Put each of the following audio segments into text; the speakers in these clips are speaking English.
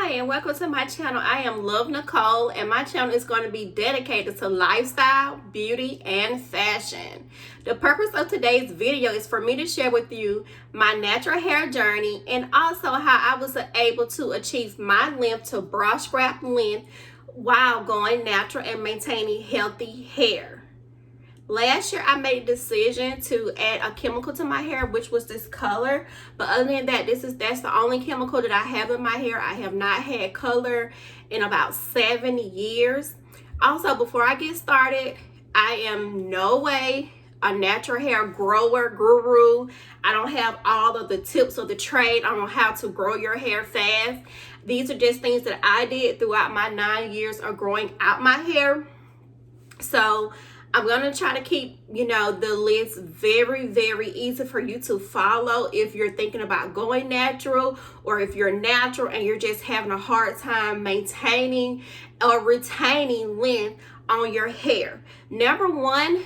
Hi, and welcome to my channel. I am Love Nicole, and my channel is going to be dedicated to lifestyle, beauty, and fashion. The purpose of today's video is for me to share with you my natural hair journey and also how I was able to achieve my length to bra strap length while going natural and maintaining healthy hair. Last year, I made a decision to add a chemical to my hair, which was this color. But other than that, that's the only chemical that I have in my hair. I have not had color in about 7 years. Also, before I get started, I am no way a natural hair grower guru. I don't have all of the tips of the trade on how to grow your hair fast. These are just things that I did throughout my 9 years of growing out my hair. So I'm going to try to keep, the list very, very easy for you to follow if you're thinking about going natural, or if you're natural and you're just having a hard time maintaining or retaining length on your hair. Number one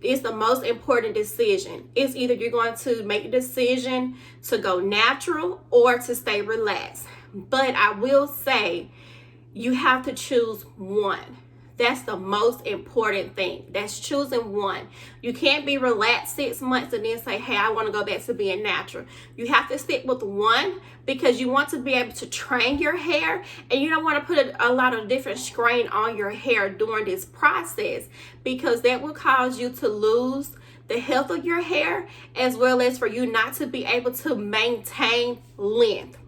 is the most important decision. It's either you're going to make a decision to go natural or to stay relaxed. But I will say you have to choose one. That's the most important thing. That's choosing one. You can't be relaxed 6 months and then say, hey, I want to go back to being natural. You have to stick with one because you want to be able to train your hair, and you don't want to put a lot of different strain on your hair during this process, because that will cause you to lose the health of your hair, as well as for you not to be able to maintain length.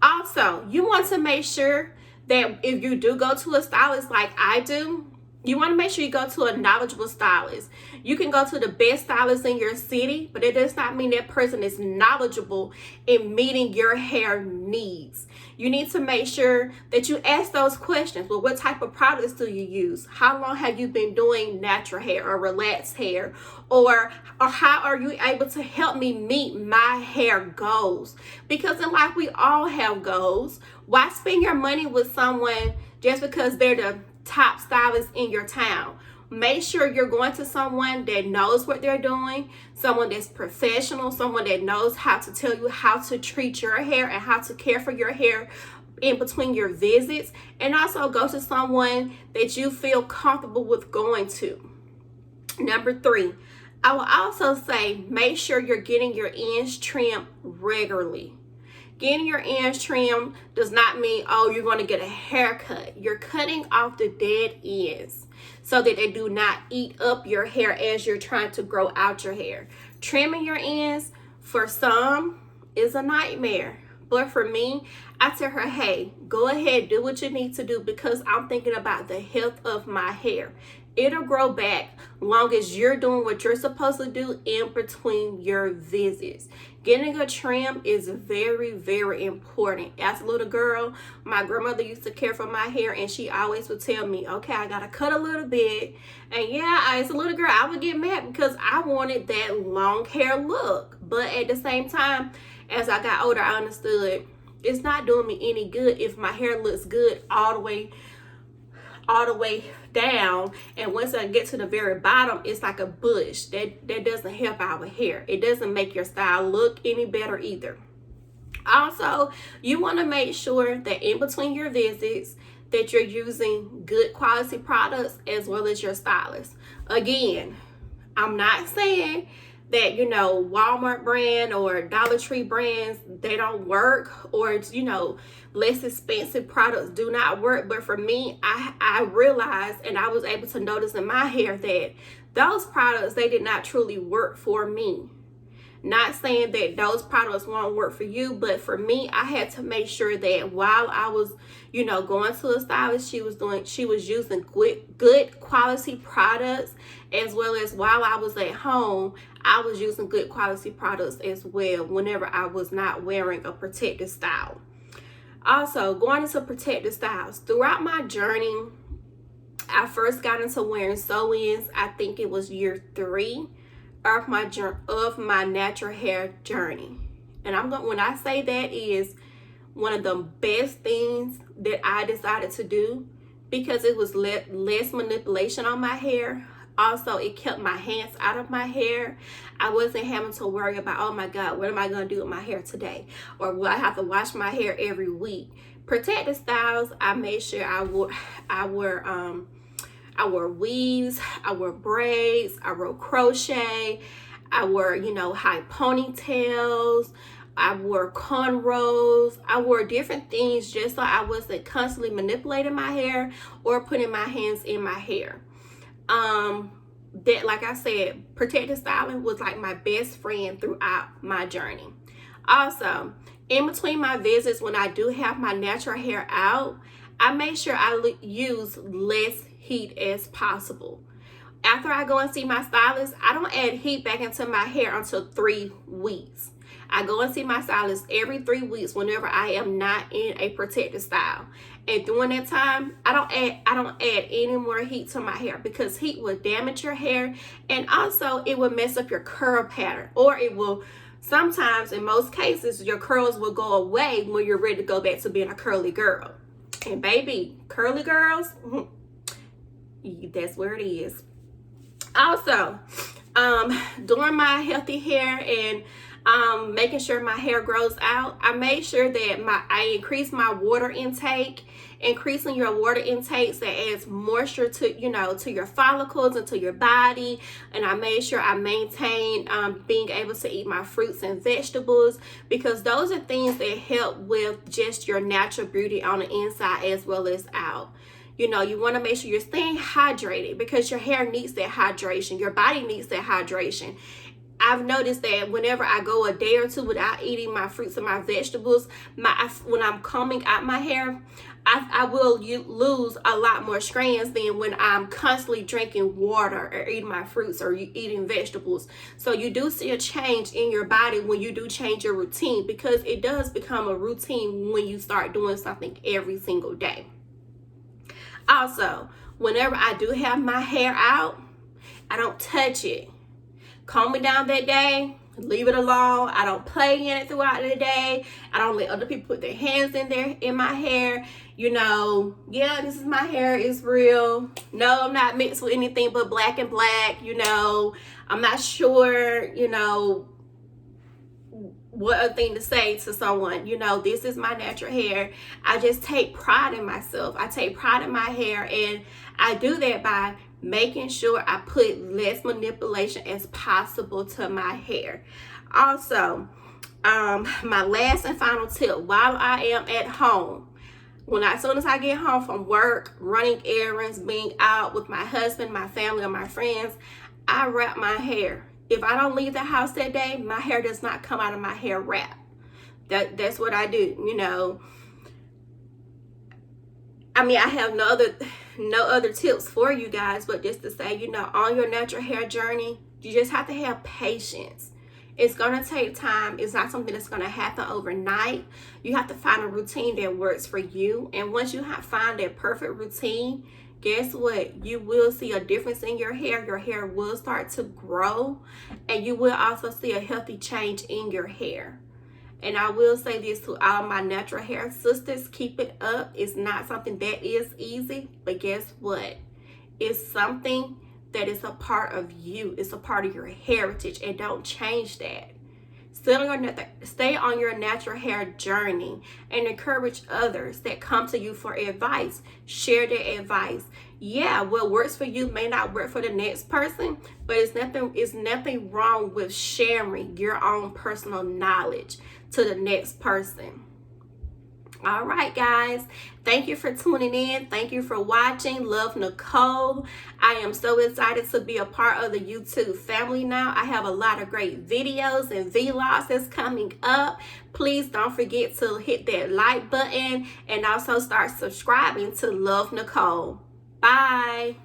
Also, you want to make sure that if you do go to a stylist like I do, you want to make sure you go to a knowledgeable stylist. You can go to the best stylist in your city, but it does not mean that person is knowledgeable in meeting your hair needs. You need to make sure that you ask those questions. Well, what type of products do you use? How long have you been doing natural hair or relaxed hair? Or how are you able to help me meet my hair goals? Because in life, we all have goals. Why spend your money with someone just because they're the top stylist in your town? Make sure you're going to someone that knows what they're doing, someone that's professional, someone that knows how to tell you how to treat your hair and how to care for your hair in between your visits. And also go to someone that you feel comfortable with going to. Number 3, I will also say make sure you're getting your ends trimmed regularly. Getting your ends trimmed does not mean, oh, you're going to get a haircut. You're cutting off the dead ends so that they do not eat up your hair as you're trying to grow out your hair. Trimming your ends for some is a nightmare. But for me, I tell her, hey, go ahead, do what you need to do, because I'm thinking about the health of my hair. It'll grow back long as you're doing what you're supposed to do in between your visits. Getting a trim is very, very important. As a little girl, my grandmother used to care for my hair, and she always would tell me, okay, I gotta cut a little bit. And yeah, as a little girl, I would get mad because I wanted that long hair look. But at the same time, as I got older, I understood it's not doing me any good if my hair looks good all the way down, and once I get to the very bottom, it's like a bush. That doesn't help our hair. It doesn't make your style look any better either. Also, you want to make sure that in between your visits that you're using good quality products as well as your stylist. Again, I'm not saying that, Walmart brand or Dollar Tree brands, they don't work, or, less expensive products do not work. But for me, I realized, and I was able to notice in my hair, that those products, they did not truly work for me. Not saying that those products won't work for you, but for me, I had to make sure that while I was, going to a stylist, she was using good quality products, as well as while I was at home, I was using good quality products as well whenever I was not wearing a protective style. Also, going into protective styles. Throughout my journey, I first got into wearing sew-ins, I think it was year 3 of my natural hair journey. And when I say that is one of the best things that I decided to do, because it was less manipulation on my hair. Also, it kept my hands out of my hair. I wasn't having to worry about, oh my God, what am I going to do with my hair today? Or will I have to wash my hair every week? protective styles, I made sure I wore weaves, I wore braids, I wore crochet, I wore, high ponytails, I wore cornrows, I wore different things just so I wasn't constantly manipulating my hair or putting my hands in my hair. That, like I said, protective styling was like my best friend throughout my journey. Also, in between my visits, when I do have my natural hair out, I make sure I use less heat as possible. After I go and see my stylist, I don't add heat back into my hair until 3 weeks. I go and see my stylist every 3 weeks whenever I am not in a protective style. And during that time, I don't add any more heat to my hair, because heat will damage your hair, and also it will mess up your curl pattern, or it will sometimes, in most cases, your curls will go away when you're ready to go back to being a curly girl. And baby, curly girls, that's where it is. Also, doing my healthy hair and making sure my hair grows out, I made sure that I increase my water intake. Increasing your water intake that adds moisture to to your follicles and to your body. And I made sure I maintain being able to eat my fruits and vegetables, because those are things that help with just your natural beauty on the inside as well as out. You want to make sure you're staying hydrated, because your hair needs that hydration. Your body needs that hydration. I've noticed that whenever I go a day or two without eating my fruits and my vegetables, when I'm combing out my hair, I will lose a lot more strands than when I'm constantly drinking water or eating my fruits or eating vegetables. So you do see a change in your body when you do change your routine, because it does become a routine when you start doing something every single day. Also, whenever I do have my hair out, I don't touch it. Comb it down that day, leave it alone. I don't play in it throughout the day. I don't let other people put their hands in my hair. Yeah, this is my hair, it's real. No, I'm not mixed with anything but black and black. I'm not sure, what other thing to say to someone. This is my natural hair. I just take pride in myself. I take pride in my hair, and I do that by making sure I put less manipulation as possible to my hair. Also, my last and final tip, while I am at home, as soon as I get home from work, running errands, being out with my husband, my family, or my friends, I wrap my hair. If I don't leave the house that day, my hair does not come out of my hair wrap. That's what I do. I have no other tips for you guys, but just to say, on your natural hair journey, you just have to have patience. It's going to take time. It's not something that's going to happen overnight. You have to find a routine that works for you. And once you find that perfect routine, guess what? You will see a difference in your hair. Your hair will start to grow, and you will also see a healthy change in your hair. And I will say this to all my natural hair sisters, keep it up. It's not something that is easy, but guess what? It's something that is a part of you. It's a part of your heritage, and don't change that. Stay on your natural hair journey and encourage others that come to you for advice. Share their advice. Yeah, what works for you may not work for the next person, but it's nothing wrong with sharing your own personal knowledge to the next person. All right, guys. Thank you for tuning in. Thank you for watching. Love, Nicole. I am so excited to be a part of the YouTube family now. I have a lot of great videos and vlogs that's coming up. Please don't forget to hit that like button and also start subscribing to Love Nicole. Bye.